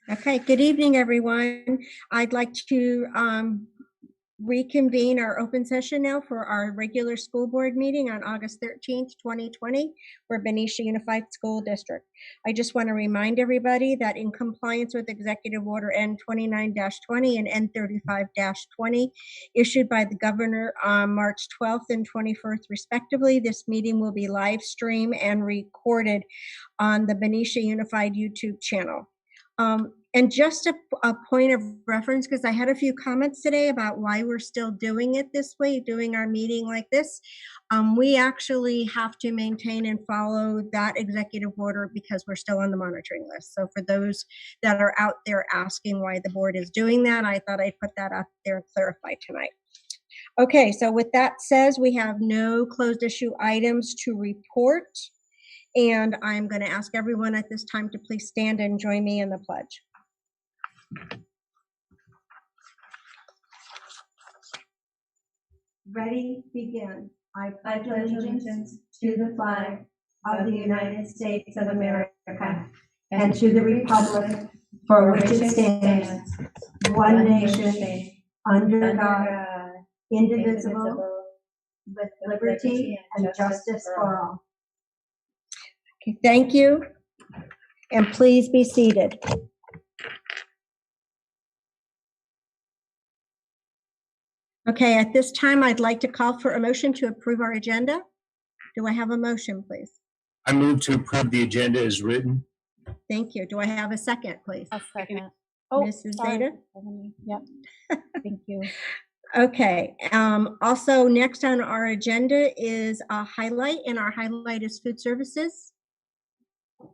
Okay, good evening, everyone. I'd like to reconvene our open session now for our regular school board meeting on August 13th, 2020 for Benicia Unified School District. I just want to remind everybody that in compliance with Executive Order N29-20 and N35-20 issued by the governor on March 12th and 21st respectively, this meeting will be live streamed and recorded on the Benicia Unified YouTube channel. And just a point of reference, because I had a few comments today about why we're still doing it this way, doing our meeting like this. We actually have to maintain and follow that executive order because we're still on the monitoring list. So for those that are out there asking why the board is doing that, I thought I'd put that out there and clarify tonight. Okay, so with that says, we have no closed issue items to report. And I'm going to ask everyone at this time to please stand and join me in the pledge. Ready, begin. I pledge allegiance to the flag of the United States of America and to the republic for which it stands, one nation, under God, indivisible, with liberty and justice for all. Okay, thank you. And please be seated. Okay, at this time, I'd like to call for a motion to approve our agenda. Do I have a motion, please? I move to approve the agenda as written. Thank you. Do I have a second, please? A second. Mrs. Zeta? Yep. Thank you. Okay. Also, next on our agenda is a highlight, and our highlight is food services.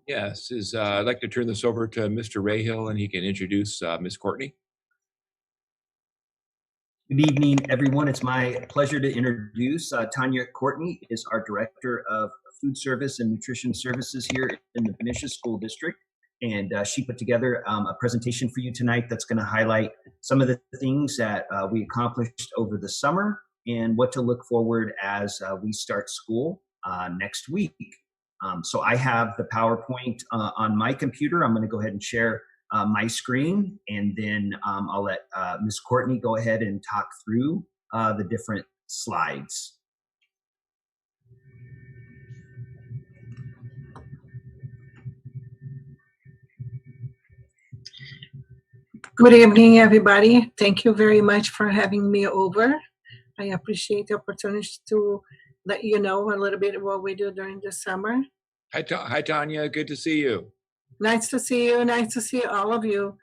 Yes, I'd like to turn this over to Mr. Rahill, and he can introduce Ms. Courtney. Good evening, everyone. It's my pleasure to introduce Tanya Courtney is our Director of Food Service and Nutrition Services here in the Benicia School District. And she put together a presentation for you tonight that's going to highlight some of the things that we accomplished over the summer and what to look forward as we start school next week. So I have the PowerPoint on my computer. I'm going to go ahead and share my screen, and then I'll let Ms. Courtney go ahead and talk through the different slides. Good evening, everybody. Thank you very much for having me over. I appreciate the opportunity to let you know a little bit what we do during the summer. Hi, Tanya. Good to see you. Nice to see you. Nice to see all of you.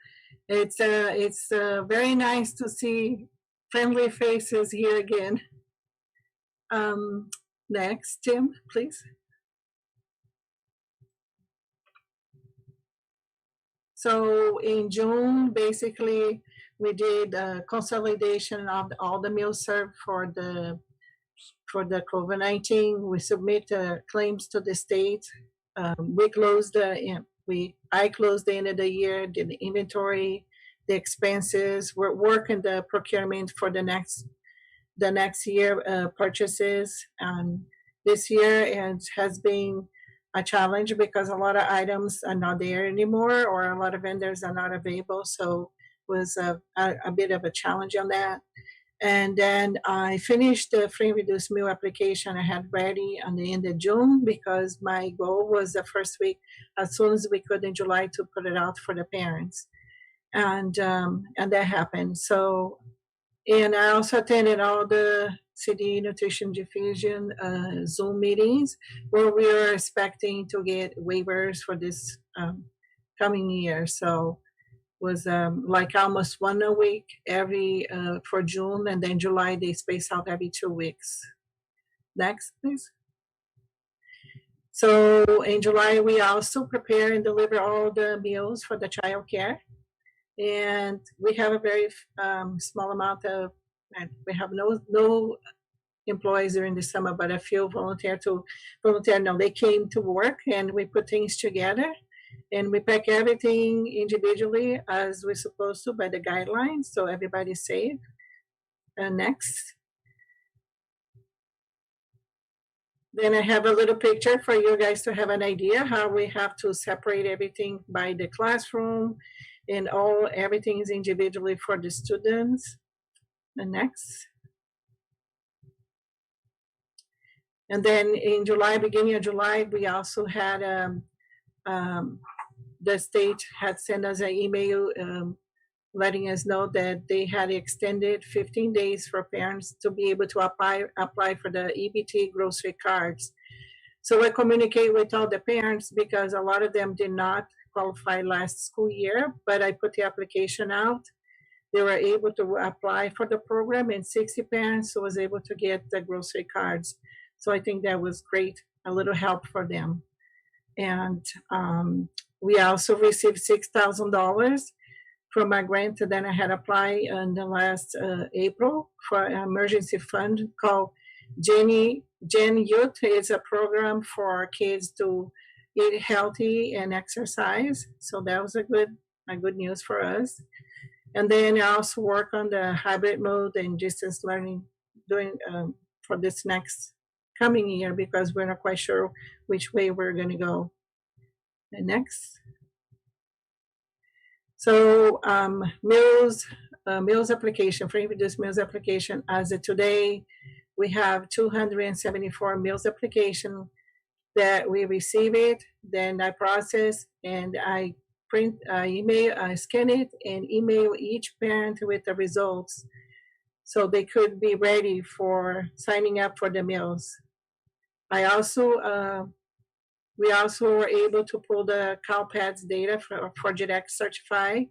It's very nice to see friendly faces here again. Next, Tim, please. So in June, basically, we did a consolidation of all the meals served for the COVID-19. We submit claims to the state. We closed I closed the end of the year, did the inventory, the expenses. We're working the procurement for the next year purchases. This year it has been a challenge because a lot of items are not there anymore, or a lot of vendors are not available. So it was a bit of a challenge on that. And then I finished the free reduced meal application I had ready on the end of June, because my goal was the first week, as soon as we could in July, to put it out for the parents. And that happened. So, and I also attended all the City Nutrition Diffusion Zoom meetings, where we are expecting to get waivers for this coming year. So was like almost one a week every for June, and then July they space out every 2 weeks. Next, please. So in July we also prepare and deliver all the meals for the child care, and we have a very small amount of, we have no employees during the summer, but a few they came to work, and we put things together. And we pack everything individually as we're supposed to by the guidelines, so everybody's safe. Next. Then I have a little picture for you guys to have an idea how we have to separate everything by the classroom and everything is individually for the students. The next. And then in July, beginning of July, we also had the state had sent us an email letting us know that they had extended 15 days for parents to be able to apply for the EBT grocery cards. So I communicate with all the parents because a lot of them did not qualify last school year, but I put the application out. They were able to apply for the program, and 60 parents was able to get the grocery cards. So I think that was great, a little help for them. And we also received $6,000 from a grant that I had applied in the last April for an emergency fund called Gen Youth. It's a program for kids to eat healthy and exercise. So that was a good news for us. And then I also work on the hybrid mode and distance learning doing for this next coming year because we're not quite sure which way we're going to go. And next. So meals application, free reduced meals application. As of today, we have 274 meals application that we receive it. Then I process and I scan it and email each parent with the results so they could be ready for signing up for the meals. We also were able to pull the CalPADS data for direct certify.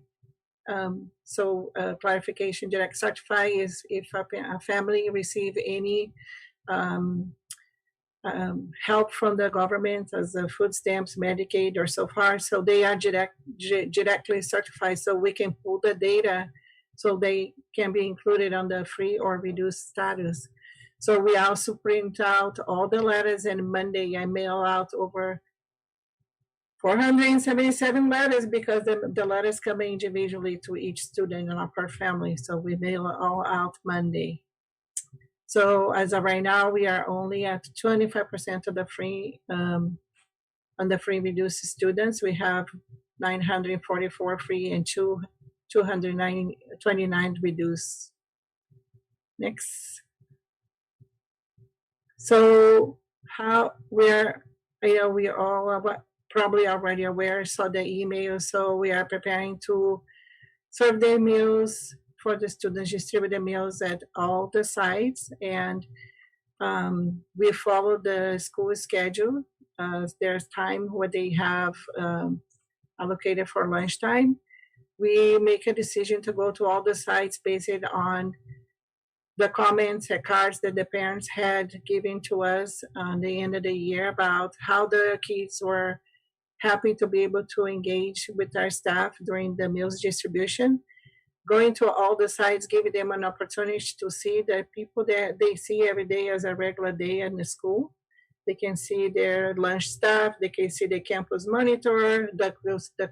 Clarification, direct certify is if a family receive any help from the government as the food stamps, Medicaid, or so far. So they are directly certified, so we can pull the data so they can be included on the free or reduced status. So we also print out all the letters, and Monday I mail out over 477 letters because the letters come individually to each student and per family. So we mail it all out Monday. So as of right now, we are only at 25% of the free, on the free reduced students. We have 944 free and 229 reduced. Next. So how we all probably already aware, saw the email. So we are preparing to serve the meals for the students, distribute the meals at all the sites, and we follow the school schedule. There's time where they have allocated for lunchtime. We make a decision to go to all the sites based on the comments and cards that the parents had given to us at the end of the year about how the kids were happy to be able to engage with our staff during the meals distribution. Going to all the sites, giving them an opportunity to see the people that they see every day as a regular day in the school. They can see their lunch staff, they can see the campus monitor, the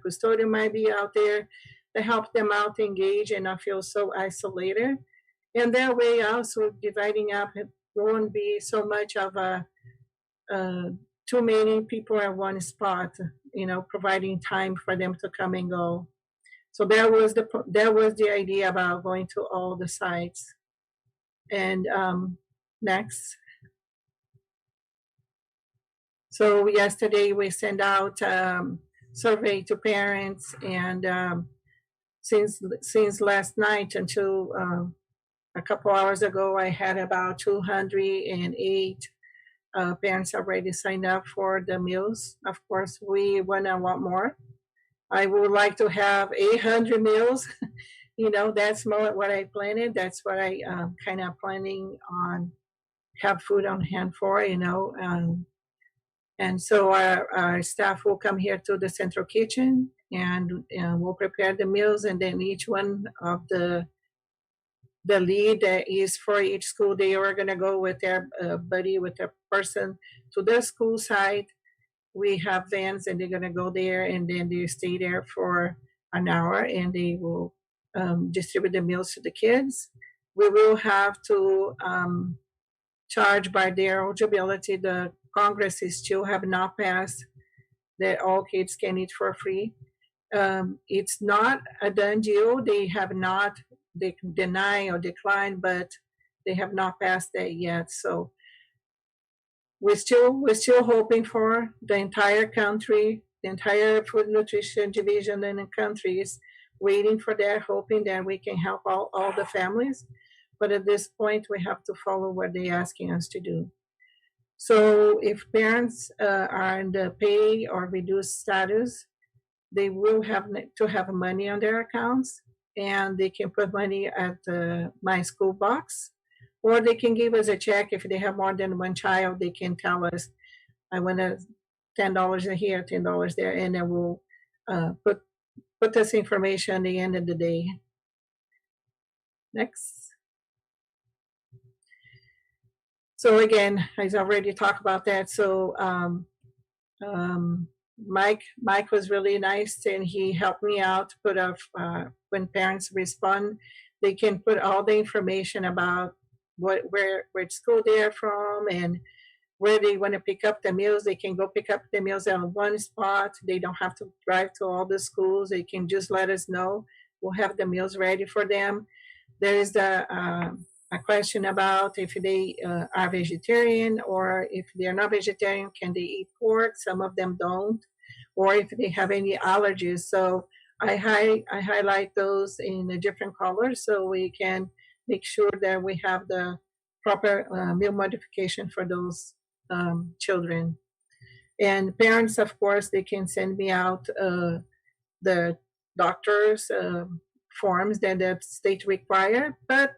custodian might be out there. They help them out, engage, and not feel so isolated. And that way also dividing up, it won't be so much of too many people at one spot, providing time for them to come and go. So that was the idea about going to all the sites. And next. So yesterday we sent out survey to parents, and since last night until a couple hours ago, I had about 208 parents already signed up for the meals. Of course, we want more. I would like to have 800 meals. That's more what I planned. That's what I kind of planning on have food on hand for, and so our staff will come here to the central kitchen and we'll prepare the meals, and then each one of the lead that is for each school, they are going to go with their buddy, with their person to the school site. We have vans and they're going to go there, and then they stay there for an hour, and they will distribute the meals to the kids. We will have to charge by their eligibility. The Congress still have not passed that all kids can eat for free. It's not a done deal. They can deny or decline, but they have not passed that yet. So we're still hoping for the entire country, the entire food nutrition division in the country is waiting for that, hoping that we can help all the families. But at this point, we have to follow what they're asking us to do. So if parents are in the pay or reduced status, they will have to have money on their accounts, and they can put money at my school box, or they can give us a check. If they have more than one child, they can tell us, I want $10 here, $10 there, and then we'll put this information at the end of the day. Next. So again, I already talked about that. So Mike was really nice, and he helped me out to put up when parents respond, they can put all the information about which school they're from and where they want to pick up the meals. They can go pick up the meals at one spot. They don't have to drive to all the schools. They can just let us know. We'll have the meals ready for them. There is a question about if they are vegetarian, or if they're not vegetarian, can they eat pork? Some of them don't, or if they have any allergies. So I highlight those in a different color so we can make sure that we have the proper meal modification for those children. And parents, of course, they can send me out the doctor's forms that the state require, but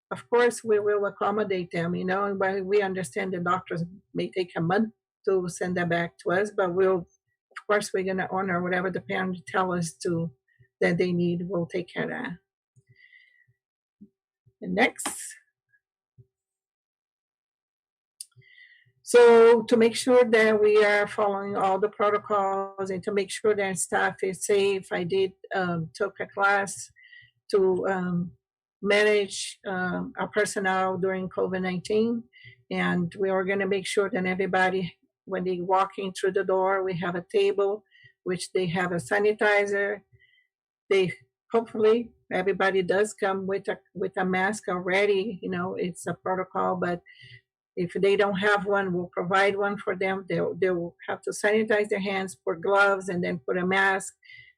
of course we will accommodate them, but we understand the doctors may take a month to send that back to us, but we're going to honor whatever the parents tell us that they need. We'll take care of that. And next. So to make sure that we are following all the protocols and to make sure that staff is safe, I did took a class to manage our personnel during COVID-19. And we are going to make sure that everybody, when they walk in through the door, we have a table, which they have a sanitizer. Hopefully everybody does come with a mask already. It's a protocol, but if they don't have one, we'll provide one for them. They'll have to sanitize their hands, put gloves, and then put a mask.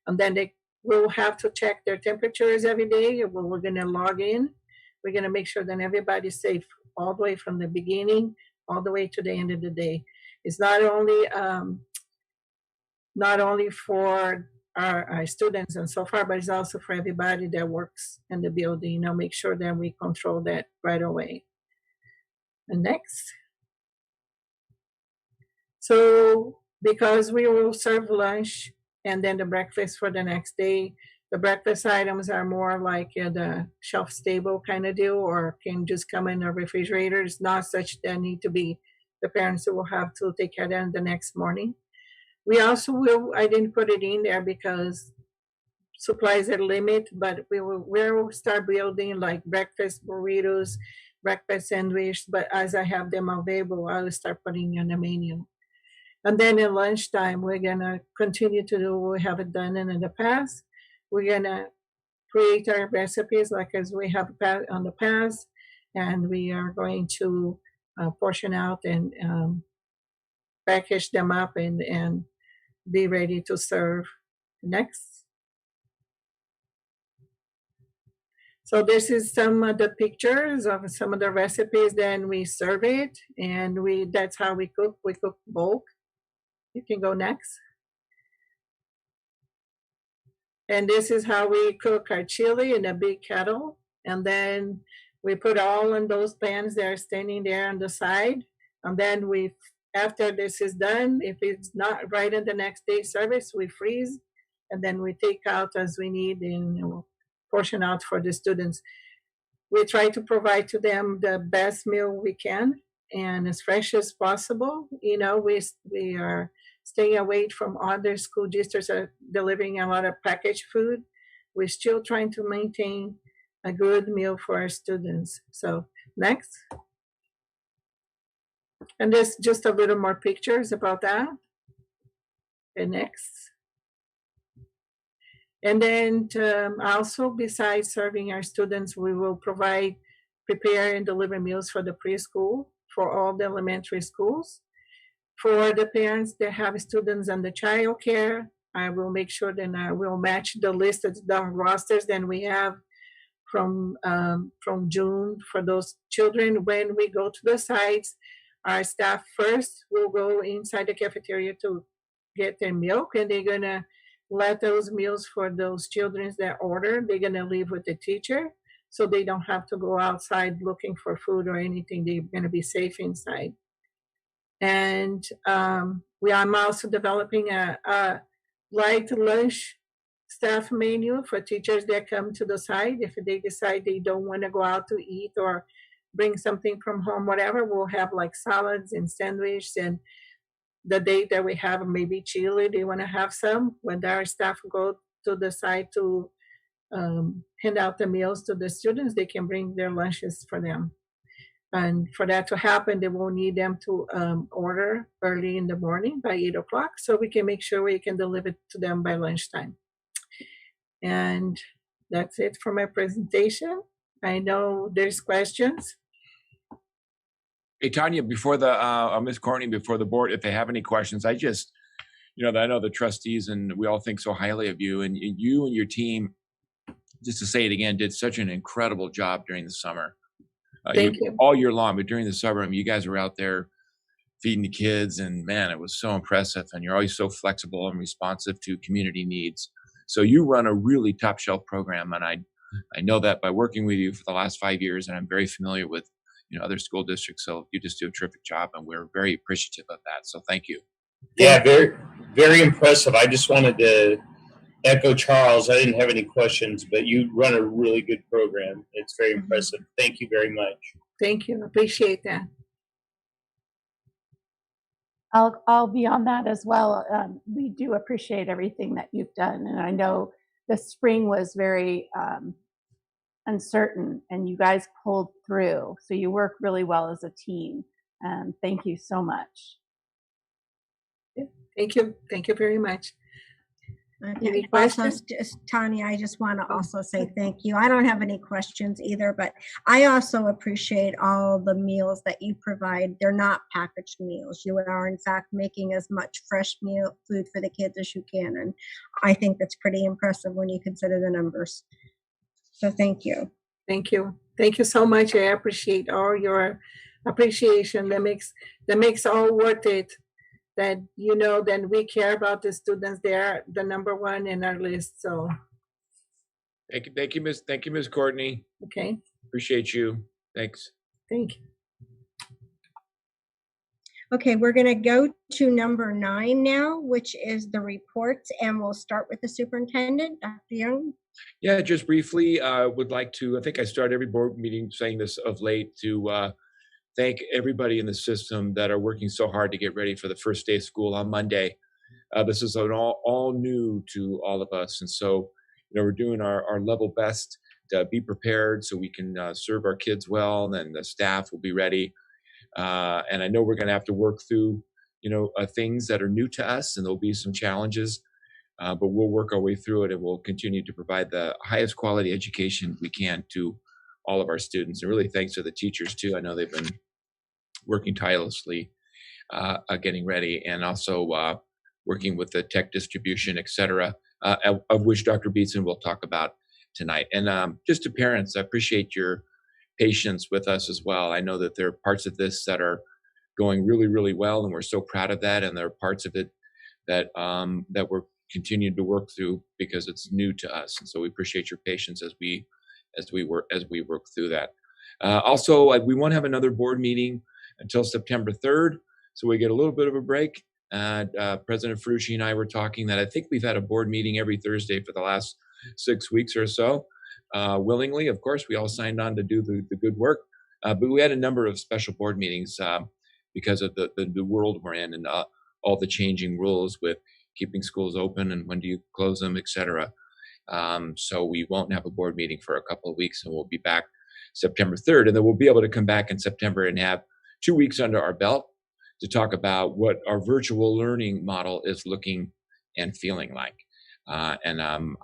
And then they will have to check their temperatures every day. We're going to log in. We're going to make sure that everybody's safe all the way from the beginning, all the way to the end of the day. It's not only for our students and so far, but it's also for everybody that works in the building. Make sure that we control that right away. And next. So because we will serve lunch and then the breakfast for the next day, the breakfast items are more like the shelf stable kind of deal, or can just come in a refrigerator. It's not such that need to be the parents who will have to take care of them the next morning. We also I didn't put it in there because supplies are limited, but we'll start building like breakfast burritos, breakfast sandwich, but as I have them available, I will start putting in the menu. And then at lunchtime, we're gonna continue to do what we have done in the past. We're gonna create our recipes like as we have on the past, and we are going to portion out and package them up and be ready to serve. Next. So this is some of the pictures of some of the recipes. Then we serve it, and that's how we cook. We cook bulk. You can go next. And this is how we cook our chili in a big kettle. And then we put all in those pans that are standing there on the side. And then after this is done, if it's not right in the next day's service, we freeze. And then we take out as we need and portion out for the students. We try to provide to them the best meal we can and as fresh as possible. We are staying away from other school districts that are delivering a lot of packaged food. We're still trying to maintain a good meal for our students. So next. And there's just a little more pictures about that. And next. And then also, besides serving our students, we will prepare and deliver meals for the preschool, for all the elementary schools. For the parents that have students under child care, I will make sure that I will match the list of the rosters that we have from June for those children. When we go to the sites, our staff first will go inside the cafeteria to get their milk, and they're gonna let those meals for those children that order, they're gonna leave with the teacher, so they don't have to go outside looking for food or anything. They're gonna be safe inside. And I'm also developing a light lunch staff menu for teachers that come to the site. If they decide they don't want to go out to eat or bring something from home, whatever, we'll have like salads and sandwiches. And the day that we have maybe chili, they want to have some. When our staff go to the site to hand out the meals to the students, they can bring their lunches for them. And for that to happen, they will need them to order early in the morning by 8 o'clock, so we can make sure we can deliver it to them by lunchtime. And that's it for my presentation. I know there's questions. Hey, Tanya, before the, Ms. Courtney, before the board, if they have any questions, I just, I know the trustees and we all think so highly of you, and you and your team, just to say it again, did such an incredible job during the summer. Thank you. All year long, but during the summer, you guys were out there feeding the kids, and man, it was so impressive. And you're always so flexible and responsive to community needs. So you run a really top shelf program, and I know that by working with you for the last 5 years, and I'm very familiar with other school districts. So you just do a terrific job, and we're very appreciative of that. So thank you. Yeah, very, very impressive. I just wanted to echo Charles. I didn't have any questions, but you run a really good program. It's very impressive. Thank you very much. Thank you. Appreciate that. I'll be on that as well. We do appreciate everything that you've done. And I know the spring was very uncertain, and you guys pulled through. So you work really well as a team. Thank you so much. Thank you. Thank you very much. Okay. Any Also, questions? Tanya, I just want to also say thank you. I don't have any questions either, but I also appreciate all the meals that you provide. They're not packaged meals. You are, in fact, making as much fresh food for the kids as you can. And I think that's pretty impressive when you consider the numbers. So thank you. Thank you. Thank you so much. I appreciate all your appreciation. That makes all worth it. That then we care about the students. They're the number one in our list. So Thank you, Ms. Courtney. okay. Appreciate you. Thanks. Thank you. Okay, we're going to go to number 9 now, which is the reports, and we'll start with the superintendent, Dr. Young. Yeah, just briefly, would like to, I think I start every board meeting saying this of late, to thank everybody in the system that are working so hard to get ready for the first day of school on Monday. This is all new to all of us. And so, we're doing our level best to be prepared so we can serve our kids well, and then the staff will be ready. And I know we're going to have to work through, things that are new to us, and there'll be some challenges, but we'll work our way through it, and we'll continue to provide the highest quality education we can to all of our students. And really thanks to the teachers too. I know they've been working tirelessly, getting ready, and also working with the tech distribution, et cetera, of which Dr. Beetson will talk about tonight. And just to parents, I appreciate your patience with us as well. I know that there are parts of this that are going really, really well, and we're so proud of that. And there are parts of it that that we're continuing to work through because it's new to us. And so we appreciate your patience as we work through that. Also, we won't have another board meeting until September 3rd, so we get a little bit of a break. President Ferrucci and I were talking that I think we've had a board meeting every Thursday for the last 6 weeks or so. Willingly, of course, we all signed on to do the good work, but we had a number of special board meetings because of the world we're in, and all the changing rules with keeping schools open and when do you close them, et cetera. So we won't have a board meeting for a couple of weeks, and we'll be back September 3rd. And then we'll be able to come back in September and have 2 weeks under our belt to talk about what our virtual learning model is looking and feeling like. I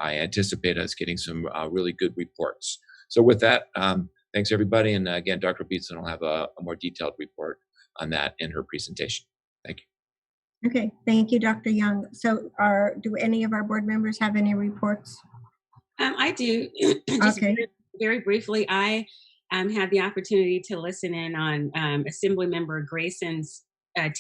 anticipate us getting some really good reports. So with that, thanks everybody. And again, Dr. Beatson will have a more detailed report on that in her presentation. Thank you. Okay, thank you, Dr. Young. So do any of our board members have any reports? I do. Just Okay. very briefly, I had the opportunity to listen in on Assemblymember Grayson's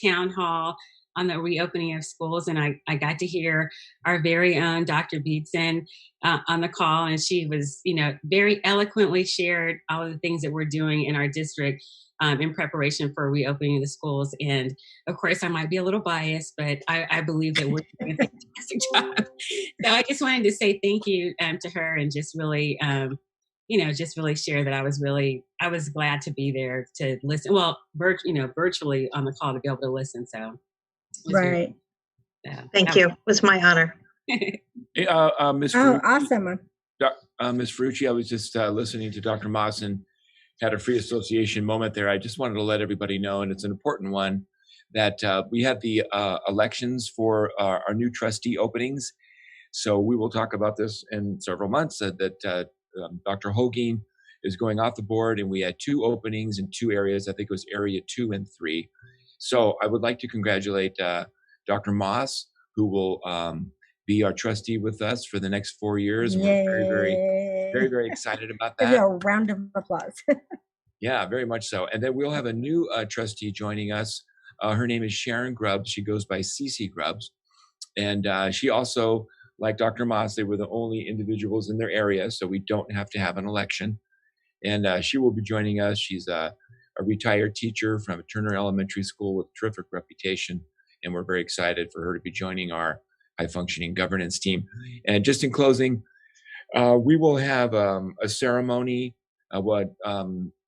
town hall on the reopening of schools, and I got to hear our very own Dr. Beatson on the call, and she was, very eloquently shared all of the things that we're doing in our district in preparation for reopening of the schools. And of course, I might be a little biased, but I believe that we're doing a fantastic job. So I just wanted to say thank you to her, and just really, just really share that I was glad to be there to listen. Well, virtually on the call to be able to listen. So. Right. Thank you. It was my honor. Ms. Oh, awesome. Ms. Ferrucci, I was just listening to Dr. Moss and had a free association moment there. I just wanted to let everybody know, and it's an important one, that we had the elections for our new trustee openings. So we will talk about this in several months, that Dr. Hoging is going off the board, and we had 2 openings in 2 areas. I think it was area 2 and 3. So I would like to congratulate Dr. Moss, who will be our trustee with us for the next 4 years. And we're very excited about that. A round of applause. Yeah, very much so. And then we'll have a new trustee joining us. Her name is Sharon Grubbs. She goes by CC Grubbs. And she also, like Dr. Moss, they were the only individuals in their area, so we don't have to have an election. And she will be joining us. She's a retired teacher from Turner Elementary School with a terrific reputation, and we're very excited for her to be joining our high-functioning governance team. And just in closing, we will have a ceremony. What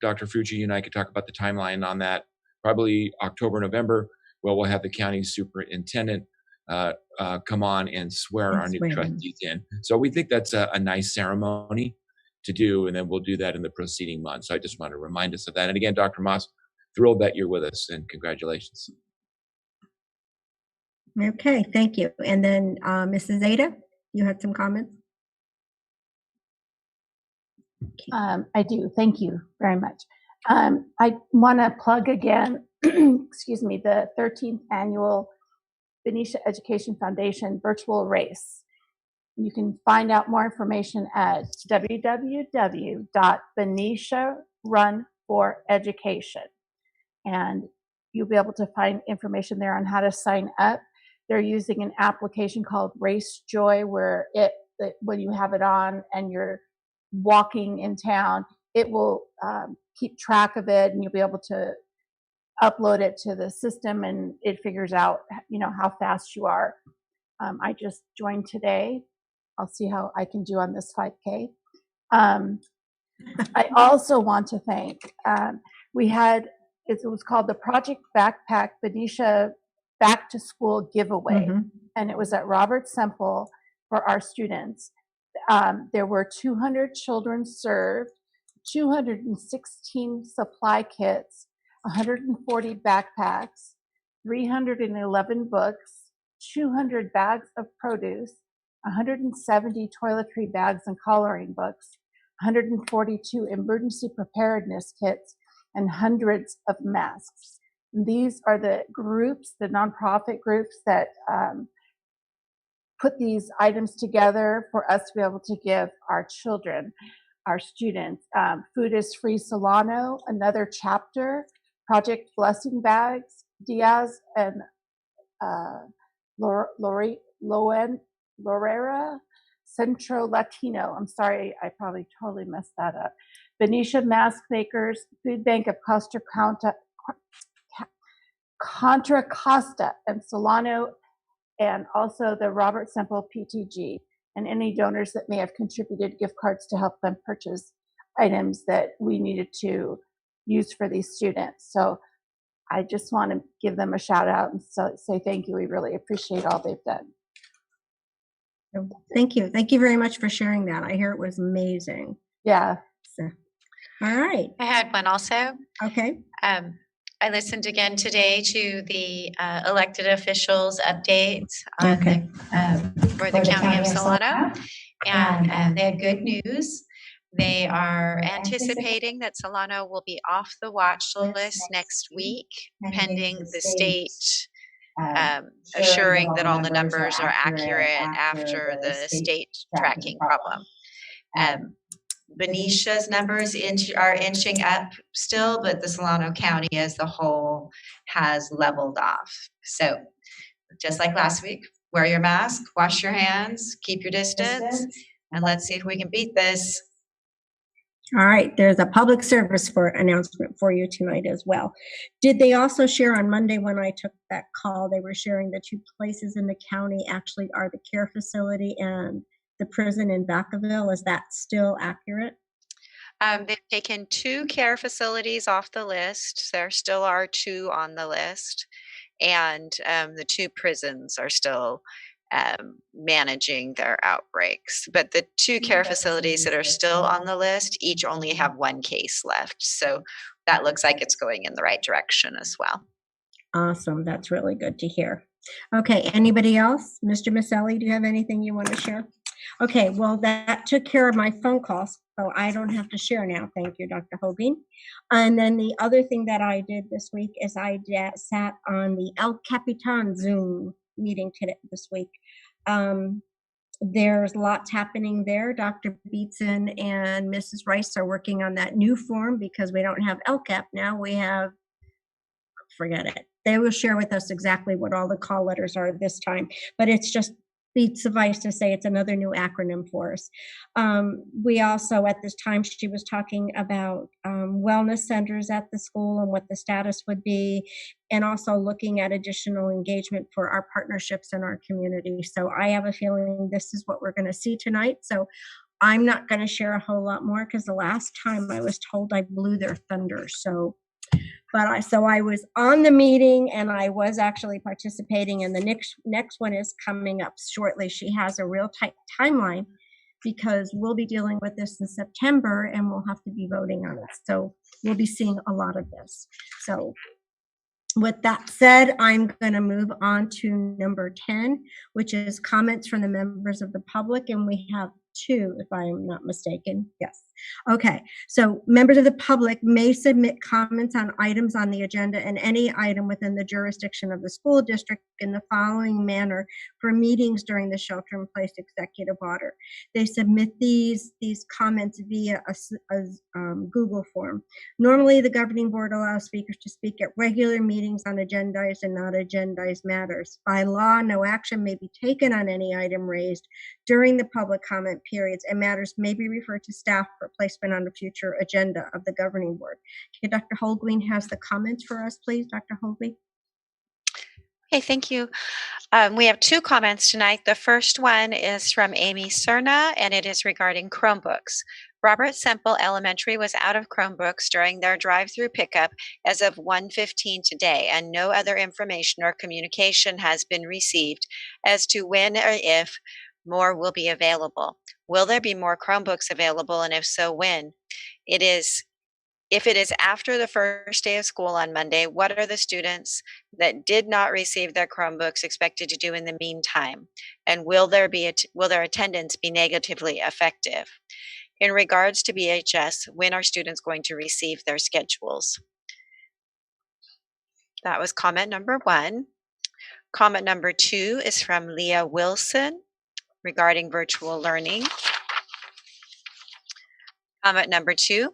Dr. Fuji and I could talk about the timeline on that, probably October, November, where we'll have the county superintendent come on and swear our new trustees in. So we think that's a nice ceremony to do, and then we'll do that in the preceding month. So I just want to remind us of that. And again, Dr. Moss, thrilled that you're with us, and congratulations. Okay, thank you. And then Mrs. Zeta, you had some comments? I do. Thank you very much. I want to plug again, excuse me, the 13th annual Benicia Education Foundation virtual race. You can find out more information at www.beniciarunforeducation. And you'll be able to find information there on how to sign up. They're using an application called Race Joy, where when you have it on and you're walking in town, it will keep track of it, and you'll be able to upload it to the system, and it figures out, how fast you are. I just joined today. I'll see how I can do on this 5K. I also want to thank, it was called the Project Backpack Benicia Back to School Giveaway, and it was at Robert Semple for our students. There were 200 children served, 216 supply kits, 140 backpacks, 311 books, 200 bags of produce, 170 toiletry bags and coloring books, 142 emergency preparedness kits, and hundreds of masks. These are the groups, the nonprofit groups that put these items together for us to be able to give our children, our students. Food is Free Solano, another chapter, Project Blessing Bags, Diaz and Lorera, Centro Latino. I'm sorry, I probably totally messed that up. Benicia Mask Makers, Food Bank of Contra Costa and Solano, and also the Robert Semple PTG, and any donors that may have contributed gift cards to help them purchase items that we needed to use for these students. So I just want to give them a shout out and say thank you. We really appreciate all they've done. Thank you. Thank you very much for sharing that. I hear it was amazing. Yeah. So, all right. I had one also. Okay. I listened again today to the elected officials updates on Okay. for the county of Solano, and they had good news. They are anticipating that Solano will be off the watch list next week, pending the state assuring that all the numbers are accurate after the state tracking problem. Benicia's numbers are inching up still, but the Solano County as a whole has leveled off. So just like last week, wear your mask, wash your hands, keep your distance, and let's see if we can beat this. All right, there's a public service announcement for you tonight as well. Did they also share on Monday when I took that call, they were sharing the 2 places in the county actually are the care facility and the prison in Vacaville. Is that still accurate? They've taken 2 care facilities off the list. There still are 2 on the list. And the 2 prisons are still managing their outbreaks. But the 2 care facilities that are still on the list each only have 1 case left. So that looks like it's going in the right direction as well. Awesome. That's really good to hear. Okay, anybody else? Mr. Maselli, do you have anything you want to share? Okay, well, that took care of my phone calls, so I don't have to share now. Thank you, Dr. Hogan. And then the other thing that I did this week is I sat on the El Capitan Zoom meeting this week. There's lots happening there. Dr. Beatson and Mrs. Rice are working on that new form because we don't have LCAP now. We have, forget it. They will share with us exactly what all the call letters are this time, but it's just suffice to say it's another new acronym for us. We also, at this time, she was talking about wellness centers at the school and what the status would be, and also looking at additional engagement for our partnerships in our community. So I have a feeling this is what we're going to see tonight. So I'm not going to share a whole lot more because the last time I was told I blew their thunder. So I was on the meeting and I was actually participating, and the next one is coming up shortly. She has a real tight timeline because we'll be dealing with this in September and we'll have to be voting on it. So we'll be seeing a lot of this. So with that said, I'm going to move on to number 10, which is comments from the members of the public, and we have 2, if I'm not mistaken. Yes. Okay. So members of the public may submit comments on items on the agenda and any item within the jurisdiction of the school district in the following manner for meetings during the shelter-in-place executive order. They submit these comments via a Google form. Normally, the governing board allows speakers to speak at regular meetings on agendized and not agendized matters. By law, no action may be taken on any item raised during the public comment periods, and matters may be referred to staff for placement on a future agenda of the governing board. Okay, Dr. Holguin has the comments for us, please. Dr. Holguin. Okay, thank you. We have 2 comments tonight. The first one is from Amy Cerna, and it is regarding Chromebooks. Robert Semple Elementary was out of Chromebooks during their drive-through pickup as of 1:15 today, and no other information or communication has been received as to when or if more will be available. Will there be more Chromebooks available, and if so, when? If it is after the first day of school on Monday, what are the students that did not receive their Chromebooks expected to do in the meantime? And will their attendance be negatively effective? In regards to BHS, when are students going to receive their schedules? That was comment number 1. Comment number 2 is from Leah Wilson regarding virtual learning. Comment number 2,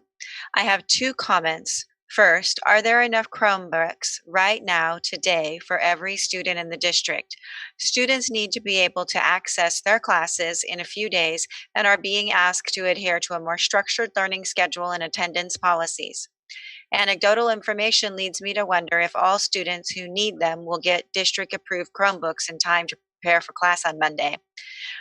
I have 2 comments. First, are there enough Chromebooks right now, today, for every student in the district? Students need to be able to access their classes in a few days and are being asked to adhere to a more structured learning schedule and attendance policies. Anecdotal information leads me to wonder if all students who need them will get district-approved Chromebooks in time to prepare for class on Monday.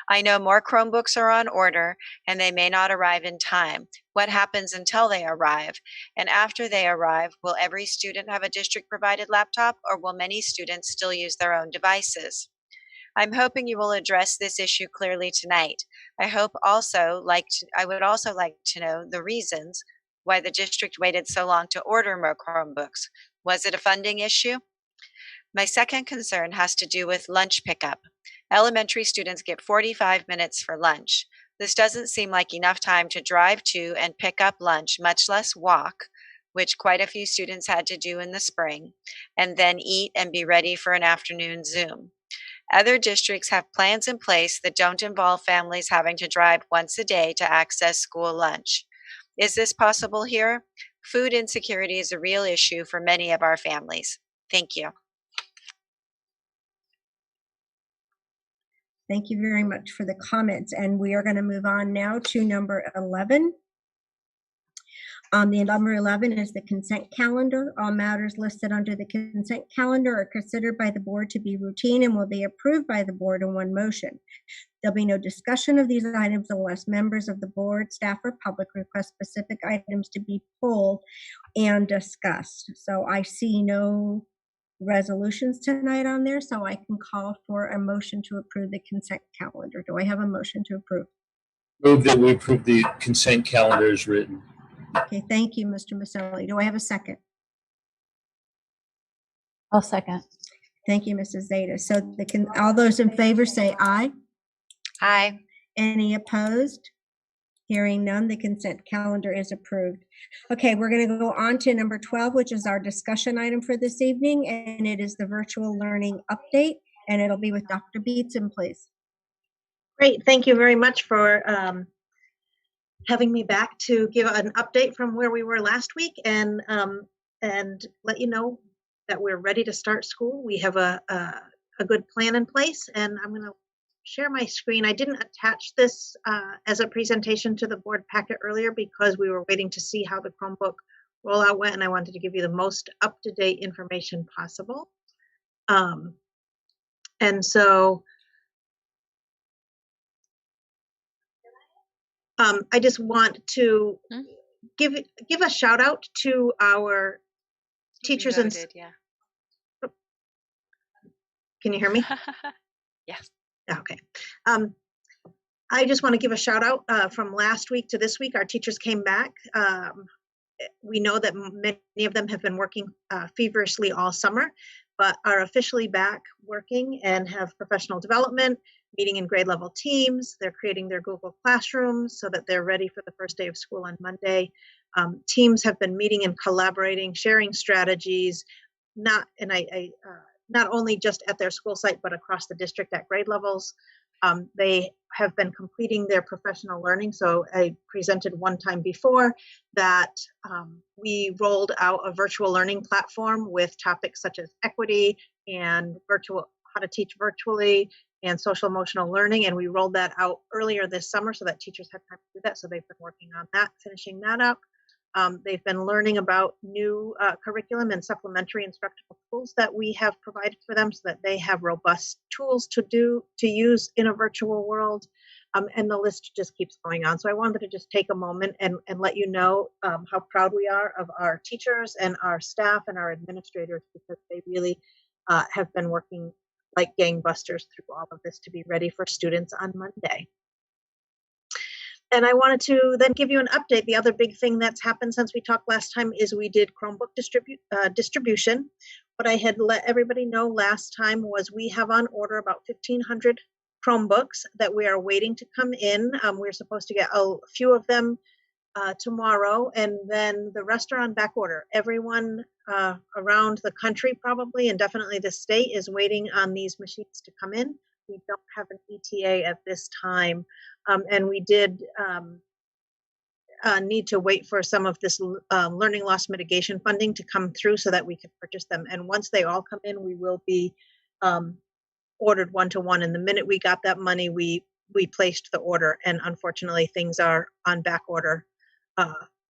I know more Chromebooks are on order and they may not arrive in time. What happens until they arrive? And after they arrive, will every student have a district-provided laptop, or will many students still use their own devices? I'm hoping you will address this issue clearly tonight. I would also like to know the reasons why the district waited so long to order more Chromebooks. Was it a funding issue? My second concern has to do with lunch pickup. Elementary students get 45 minutes for lunch. This doesn't seem like enough time to drive to and pick up lunch, much less walk, which quite a few students had to do in the spring, and then eat and be ready for an afternoon Zoom. Other districts have plans in place that don't involve families having to drive once a day to access school lunch. Is this possible here? Food insecurity is a real issue for many of our families. Thank you. Thank you very much for the comments. And we are going to move on now to number 11. The number 11 is the consent calendar. All matters listed under the consent calendar are considered by the board to be routine and will be approved by the board in one motion. There'll be no discussion of these items unless members of the board, staff, or public request specific items to be pulled and discussed. So I see no resolutions tonight on there, so I can call for a motion to approve the consent calendar. Do I have a motion to approve? Move that we approve the consent calendar as written. Okay, thank you, Mr. Maselli. Do I have a second? I'll second. Thank you, Mrs. Zeta. So all those in favor say aye. Aye. Any opposed? Hearing none, the consent calendar is approved. Okay, we're going to go on to number 12, which is our discussion item for this evening, and it is the virtual learning update, and it'll be with Dr. Beetson, please. Great. Thank you very much for having me back to give an update from where we were last week and let you know that we're ready to start school. We have a good plan in place, and I'm going to share my screen. I didn't attach this as a presentation to the board packet earlier because we were waiting to see how the Chromebook rollout went, and I wanted to give you the most up-to-date information possible. And so I just want to give a shout out to our teachers and yeah. Can you hear me? Yes. Okay. I just want to give a shout out from last week to this week. Our teachers came back. We know that many of them have been working feverishly all summer, but are officially back working and have professional development, meeting in grade level teams. They're creating their Google Classrooms so that they're ready for the first day of school on Monday. Teams have been meeting and collaborating, sharing strategies, not only just at their school site, but across the district at grade levels. They have been completing their professional learning. So I presented one time before that we rolled out a virtual learning platform with topics such as equity and how to teach virtually and social emotional learning. And we rolled that out earlier this summer so that teachers had time to do that. So they've been working on that, finishing that up. They've been learning about new curriculum and supplementary instructional tools that we have provided for them so that they have robust tools to use in a virtual world. And the list just keeps going on. So I wanted to just take a moment and let you know how proud we are of our teachers and our staff and our administrators, because they really have been working like gangbusters through all of this to be ready for students on Monday. And I wanted to then give you an update. The other big thing that's happened since we talked last time is we did Chromebook distribution. What I had let everybody know last time was we have on order about 1,500 Chromebooks that we are waiting to come in. We're supposed to get a few of them tomorrow, and then the rest are on back order. Everyone around the country probably, and definitely the state, is waiting on these machines to come in. We don't have an ETA at this time. And we did need to wait for some of this learning loss mitigation funding to come through so that we could purchase them. And once they all come in, we will be ordered one-to-one. And the minute we got that money, we placed the order. And unfortunately, things are on back order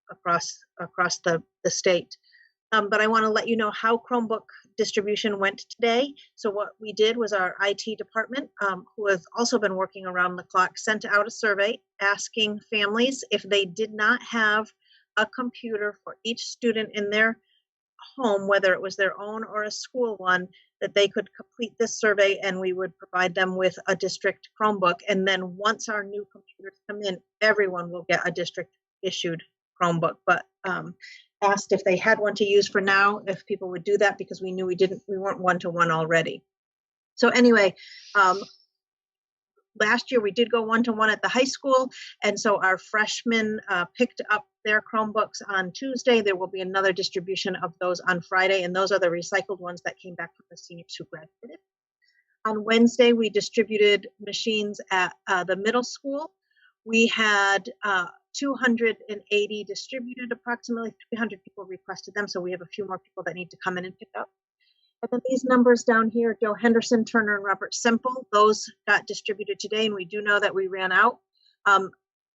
across the state. But I want to let you know how Chromebook distribution went today. So what we did was our IT department, who has also been working around the clock, sent out a survey asking families if they did not have a computer for each student in their home, whether it was their own or a school one, that they could complete this survey and we would provide them with a district Chromebook. And then once our new computers come in, everyone will get a district issued Chromebook. But asked if they had one to use for now, if people would do that, because we knew we weren't one-to-one already. So anyway, last year we did go one-to-one at the high school, and so our freshmen picked up their Chromebooks on Tuesday. There will be another distribution of those on Friday, and those are the recycled ones that came back from the seniors who graduated. On Wednesday, we distributed machines at the middle school. We had 280 distributed, approximately 300 people requested them, so we have a few more people that need to come in and pick up. And then these numbers down here, Joe Henderson, Turner, and Robert Semple, those got distributed today, and we do know that we ran out.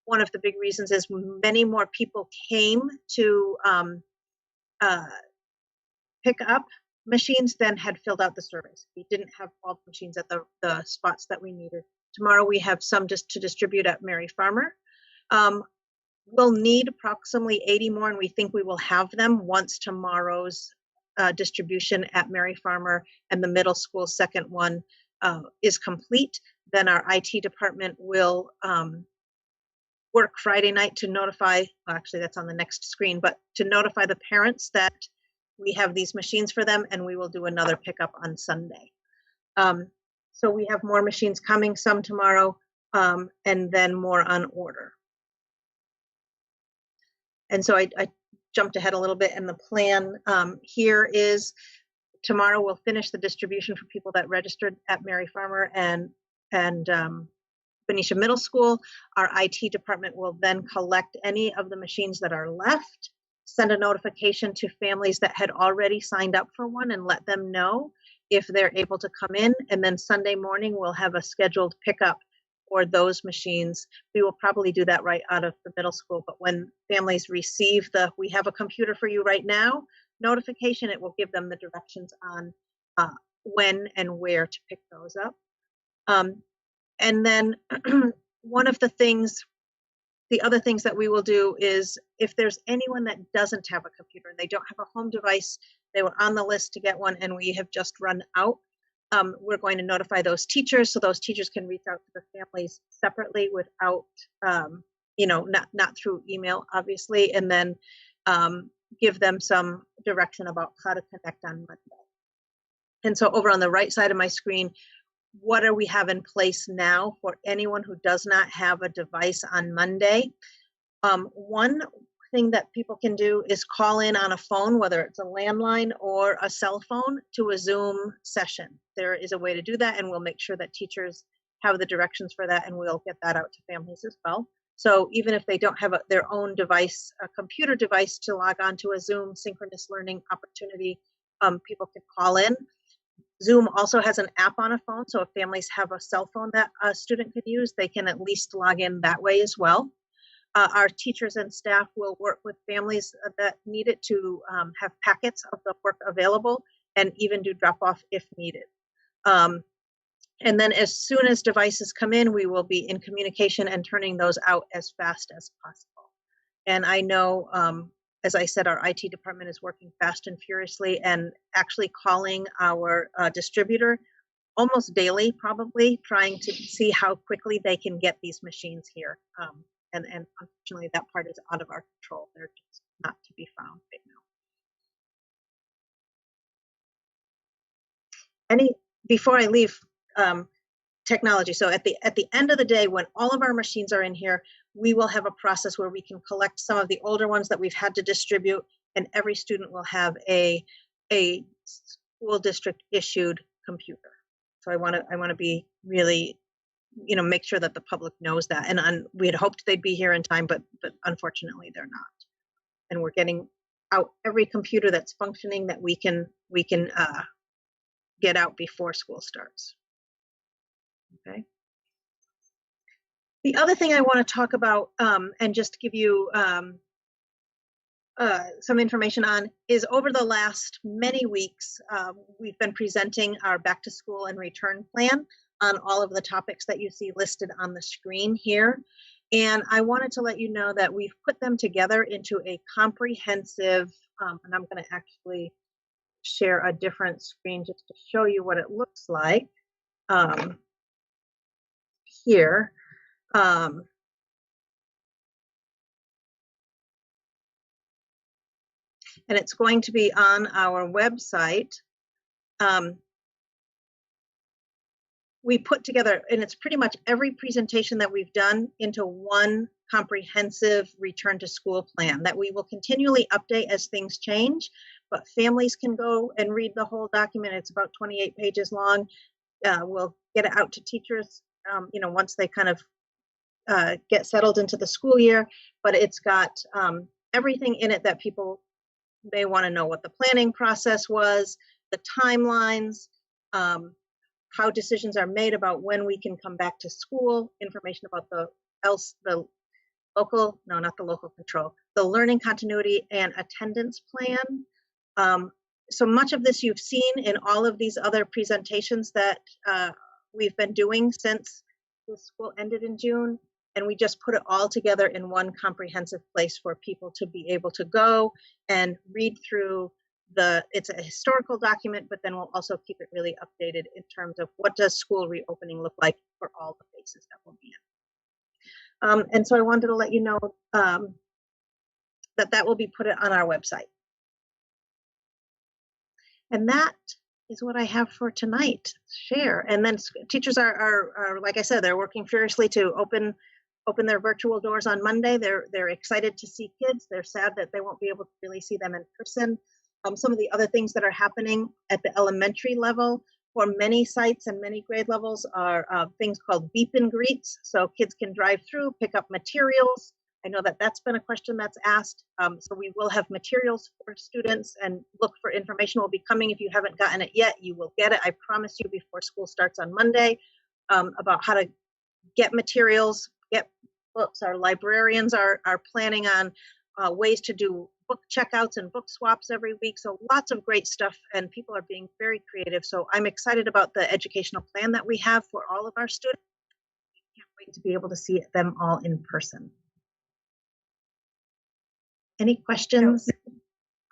One of the big reasons is many more people came to pick up machines than had filled out the surveys. We didn't have all the machines at the spots that we needed. Tomorrow we have some just to distribute at Mary Farmer. We'll need approximately 80 more, and we think we will have them once tomorrow's distribution at Mary Farmer and the middle school second one is complete. Then our IT department will work Friday night to notify, well, actually that's on the next screen, but to notify the parents that we have these machines for them, and we will do another pickup on Sunday. So we have more machines coming, some tomorrow, and then more on order. And so I jumped ahead a little bit, and the plan here is tomorrow we'll finish the distribution for people that registered at Mary Farmer and Benicia Middle School. Our IT department will then collect any of the machines that are left, send a notification to families that had already signed up for one and let them know if they're able to come in. And then Sunday morning, we'll have a scheduled pickup for those machines. We will probably do that right out of the middle school, but when families receive the "we have a computer for you right now" notification, it will give them the directions on when and where to pick those up. And then one of the other things that we will do is if there's anyone that doesn't have a computer and they don't have a home device, they were on the list to get one and we have just run out, we're going to notify those teachers so those teachers can reach out to the families separately without, not through email, obviously, and then give them some direction about how to connect on Monday. And so over on the right side of my screen, what do we have in place now for anyone who does not have a device on Monday? One thing that people can do is call in on a phone, whether it's a landline or a cell phone, to a Zoom session. There is a way to do that, and we'll make sure that teachers have the directions for that, and we'll get that out to families as well. So even if they don't have their own device, a computer device to log on to a Zoom synchronous learning opportunity, people can call in. Zoom also has an app on a phone, so if families have a cell phone that a student could use, they can at least log in that way as well. Our teachers and staff will work with families that need it to have packets of the work available and even do drop-off if needed. And then as soon as devices come in, we will be in communication and turning those out as fast as possible. And I know, as I said, our IT department is working fast and furiously and actually calling our distributor almost daily, probably, trying to see how quickly they can get these machines here. And unfortunately, that part is out of our control. They're just not to be found right now. Before I leave technology, so at the end of the day, when all of our machines are in here, we will have a process where we can collect some of the older ones that we've had to distribute, and every student will have a school district issued computer. So I want to be really, make sure that the public knows that. And we had hoped they'd be here in time, but unfortunately they're not. And we're getting out every computer that's functioning that we can get out before school starts. Okay. The other thing I want to talk about and just give you some information on is over the last many weeks, we've been presenting our back to school and return plan on all of the topics that you see listed on the screen here. And I wanted to let you know that we've put them together into a comprehensive, and I'm going to actually share a different screen just to show you what it looks like here. And it's going to be on our website. We put together, and it's pretty much every presentation that we've done into one comprehensive return to school plan that we will continually update as things change, but families can go and read the whole document. It's about 28 pages long. We'll get it out to teachers, once they kind of get settled into the school year, but it's got everything in it that people may want to know: what the planning process was, the timelines, how decisions are made about when we can come back to school, information about the learning continuity and attendance plan. So much of this you've seen in all of these other presentations that we've been doing since the school ended in June, and we just put it all together in one comprehensive place for people to be able to go and read through. It's a historical document, but then we'll also keep it really updated in terms of what does school reopening look like for all the phases that we'll be in. And so I wanted to let you know that will be put on our website. And that is what I have for tonight. Share. And then teachers are like I said, they're working furiously to open their virtual doors on Monday. They're excited to see kids. They're sad that they won't be able to really see them in person. Some of the other things that are happening at the elementary level for many sites and many grade levels are things called beep and greets. So kids can drive through, pick up materials. I know that that's been a question that's asked. So we will have materials for students, and look for information will be coming. If you haven't gotten it yet, you will get it. I promise you before school starts on Monday, about how to get materials, get books. Our librarians are planning on ways to do book checkouts and book swaps every week. So lots of great stuff, and people are being very creative. So I'm excited about the educational plan that we have for all of our students. I can't wait to be able to see them all in person. Any questions?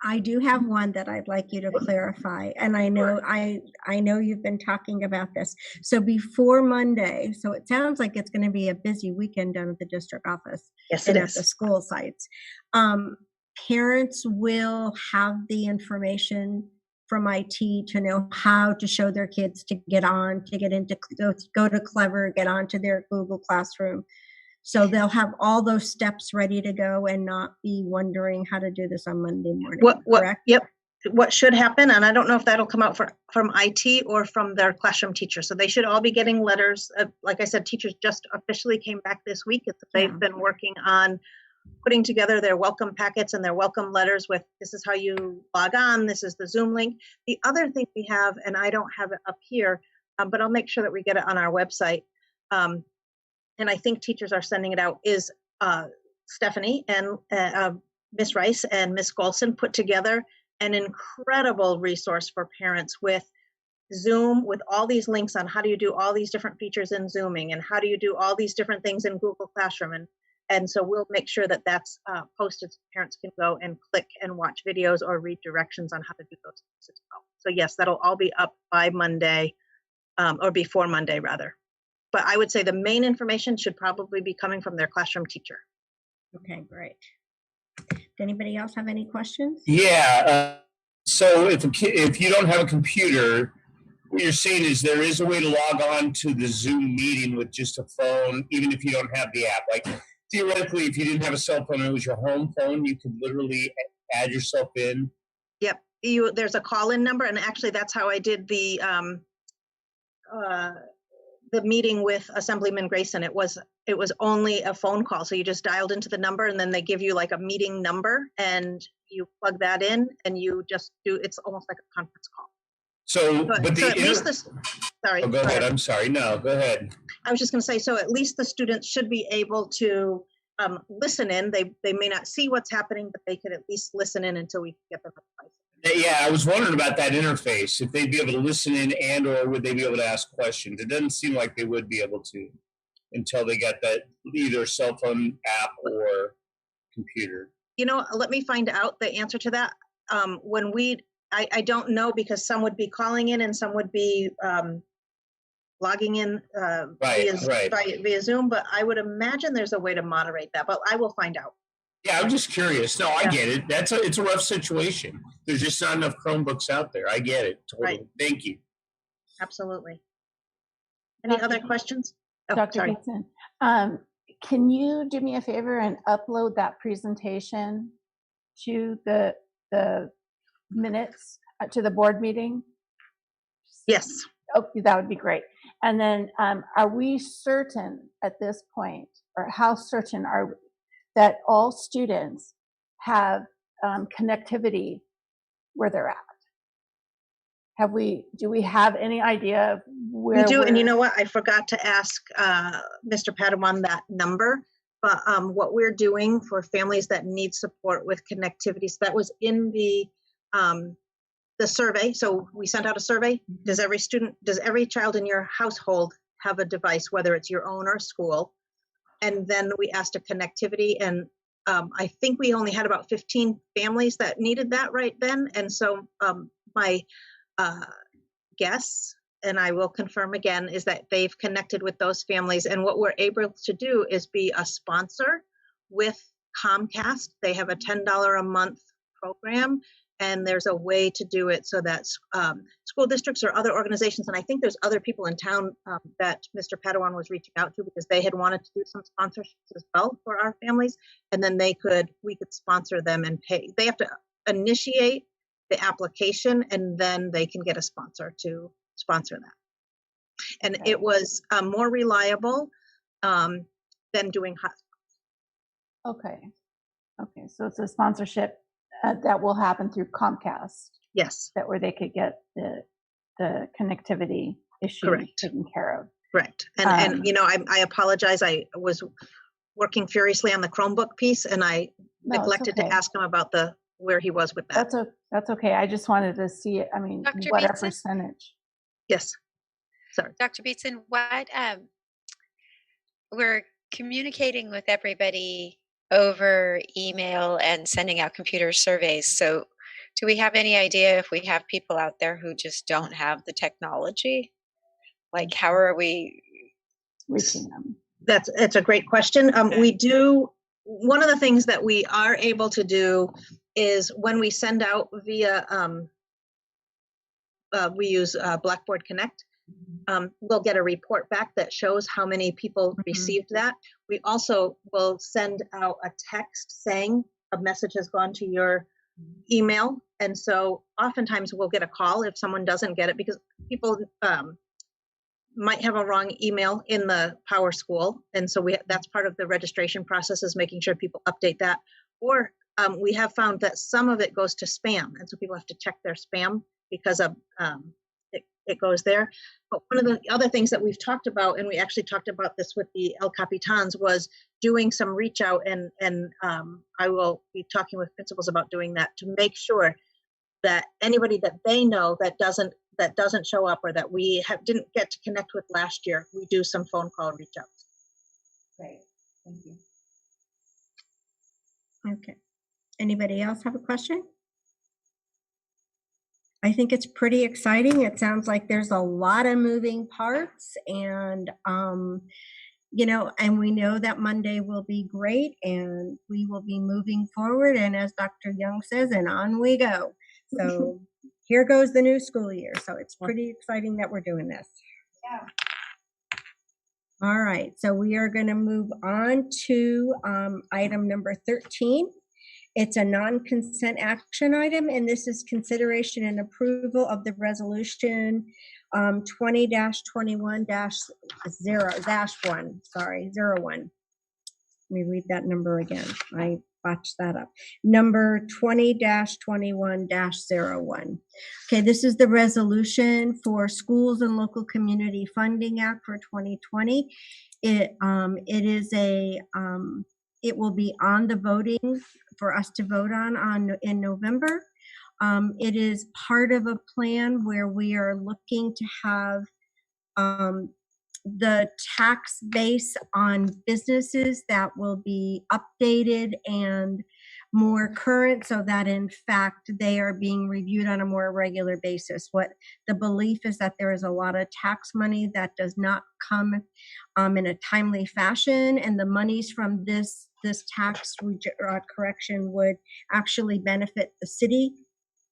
I do have one that I'd like you to clarify, and I know I know you've been talking about this. So before Monday, so it sounds like it's going to be a busy weekend down at the district office. Yes, and it at is. the school sites. Parents will have the information from IT to know how to show their kids to get on, to get into, go to Clever, get onto their Google Classroom. So they'll have all those steps ready to go and not be wondering how to do this on Monday morning. Correct? Yep. What should happen, and I don't know if that'll come out from IT or from their classroom teacher. So they should all be getting letters. Like I said, teachers just officially came back this week. They've been working on putting together their welcome packets and their welcome letters with, this is how you log on, this is the Zoom link. The other thing we have, and I don't have it up here, but I'll make sure that we get it on our website. And I think teachers are sending it out, is Stephanie and Miss Rice and Miss Golson put together an incredible resource for parents with Zoom, with all these links on how do you do all these different features in Zooming, and how do you do all these different things in Google Classroom. And so we'll make sure that that's posted so parents can go and click and watch videos or read directions on how to do those things as well. So yes, that'll all be up by Monday, or before Monday rather. But I would say the main information should probably be coming from their classroom teacher. Okay, great. Does anybody else have any questions? Yeah. So if you don't have a computer, what you're saying is there is a way to log on to the Zoom meeting with just a phone, even if you don't have the app. Like theoretically, if you didn't have a cell phone and it was your home phone, you could literally add yourself in. Yep. There's a call-in number, and actually that's how I did the meeting with Assemblyman Grayson. It was only a phone call. So you just dialed into the number, and then they give you like a meeting number, and you plug that in, and you just do, it's almost like a conference call. So, sorry. Oh, go ahead. I'm sorry. No, go ahead. I was just going to say, so at least the students should be able to listen in. They may not see what's happening, but they could at least listen in until we get them advice. Yeah, I was wondering about that interface, if they'd be able to listen in and or would they be able to ask questions. It doesn't seem like they would be able to until they got that either cell phone app or computer. Let me find out the answer to that. I don't know, because some would be calling in and some would be logging in via Zoom, but I would imagine there's a way to moderate that, but I will find out. Yeah, I'm just curious. No, I get it. It's a rough situation. There's just not enough Chromebooks out there. I get it. Totally. Right. Thank you. Absolutely. Any other questions? Oh, Dr. sorry. Gibson, can you do me a favor and upload that presentation to the minutes to the board meeting? Yes. Oh, that would be great. And then are we certain at this point, or how certain are we that all students have connectivity where they're at? Do we have any idea of where we do? And you know what? I forgot to ask Mr. Padawan that number, but what we're doing for families that need support with connectivity, so that was in the survey. So we sent out a survey. Does every child in your household have a device, whether it's your own or school? And then we asked a connectivity, and I think we only had about 15 families that needed that right then. And so my guess, and I will confirm again, is that they've connected with those families. And what we're able to do is be a sponsor with Comcast. They have a $10 a month program, and there's a way to do it so that school districts or other organizations, and I think there's other people in town that Mr. Padawan was reaching out to because they had wanted to do some sponsorships as well for our families, and then we could sponsor them and pay. They have to initiate the application, and then they can get a sponsor to sponsor that. And it was more reliable than doing hotspots. Okay, so it's a sponsorship that will happen through Comcast. Yes. That where they could get the connectivity issue taken care of. Correct. And you know, I apologize. I was working furiously on the Chromebook piece, and I neglected to ask him about where he was with that. That's okay. I just wanted to see it. I mean, Dr. what our Beatson? percentage? Yes. Sorry. Dr. Beatson, we're communicating with everybody over email and sending out computer surveys. So do we have any idea if we have people out there who just don't have the technology? Like, how are we reaching them? That's a great question. We do, one of the things that we are able to do is when we send out via, we use Blackboard Connect, we'll get a report back that shows how many people received that. We also will send out a text saying a message has gone to your email. And so oftentimes we'll get a call if someone doesn't get it, because people might have a wrong email in the Power School. And so that's part of the registration process, is making sure people update that. Or we have found that some of it goes to spam. And so people have to check their spam because of it goes there. But one of the other things that we've talked about, and we actually talked about this with the El Capitans, was doing some reach out, and I will be talking with principals about doing that to make sure that anybody that they know that doesn't show up, or that we didn't get to connect with last year, we do some phone call reach outs. Great, thank you. Okay. Anybody else have a question? I think it's pretty exciting. It sounds like there's a lot of moving parts, and you know, and we know that Monday will be great, and we will be moving forward. And as Dr. Young says, and on we go. So here goes the new school year. So it's pretty exciting that we're doing this. Yeah. All right. So we are going to move on to item number 13. It's a non-consent action item, and this is consideration and approval of the resolution 20-21-01. Let me read that number again. I botched that up. Number 20-21-01. Okay, this is the resolution for Schools and Local Community Funding Act for 2020. It will be on the voting for us to vote on in November. It is part of a plan where we are looking to have the tax base on businesses that will be updated and more current, so that in fact they are being reviewed on a more regular basis. What the belief is that there is a lot of tax money that does not come in a timely fashion, and the monies from this this tax correction would actually benefit the city.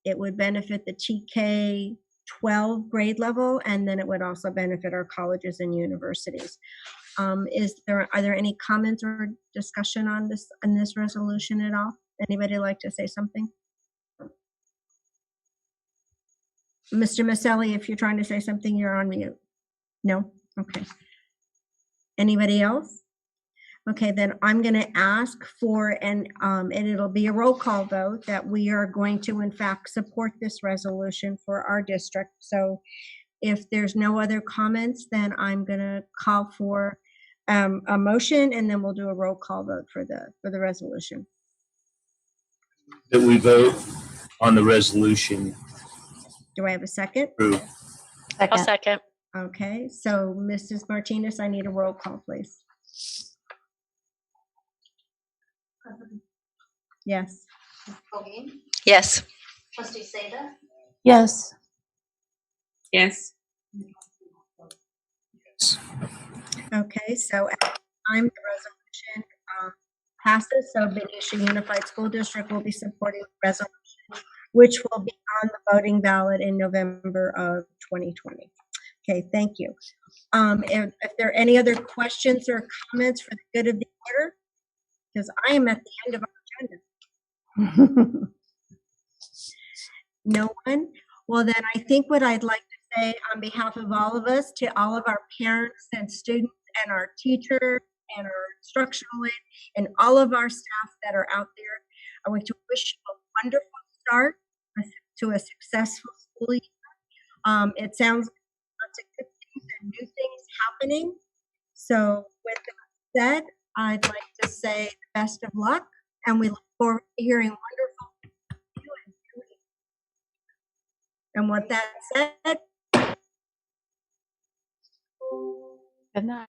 It would benefit the TK 12 grade level, and then it would also benefit our colleges and universities. Are there any comments or discussion on this resolution at all? Anybody like to say something? Mr. Maselli, if you're trying to say something, you're on mute. No? Okay. Anybody else? Okay, then I'm going to ask for, and it'll be a roll call vote, that we are going to, in fact, support this resolution for our district. So if there's no other comments, then I'm going to call for a motion, and then we'll do a roll call vote for the resolution. That we vote on the resolution. Do I have a second? Approved. I'll second. Okay, so Mrs. Martinez, I need a roll call, please. Yes. Yes. Trustee Seda? Yes. Yes. Okay, so at the time the resolution passes, so Benicia Unified School District will be supporting the resolution, which will be on the voting ballot in November of 2020. Okay, thank you. If there are any other questions or comments for the good of the order, because I am at the end of our agenda. No one? Well, then I think what I'd like to say on behalf of all of us, to all of our parents and students and our teachers and our instructional aid and all of our staff that are out there, I want to wish you a wonderful start to a successful school year. It sounds like lots of good things and new things happening. So with that said, I'd like to say best of luck, and we look forward to hearing wonderful things from you in 2 weeks. And with that said, Good night.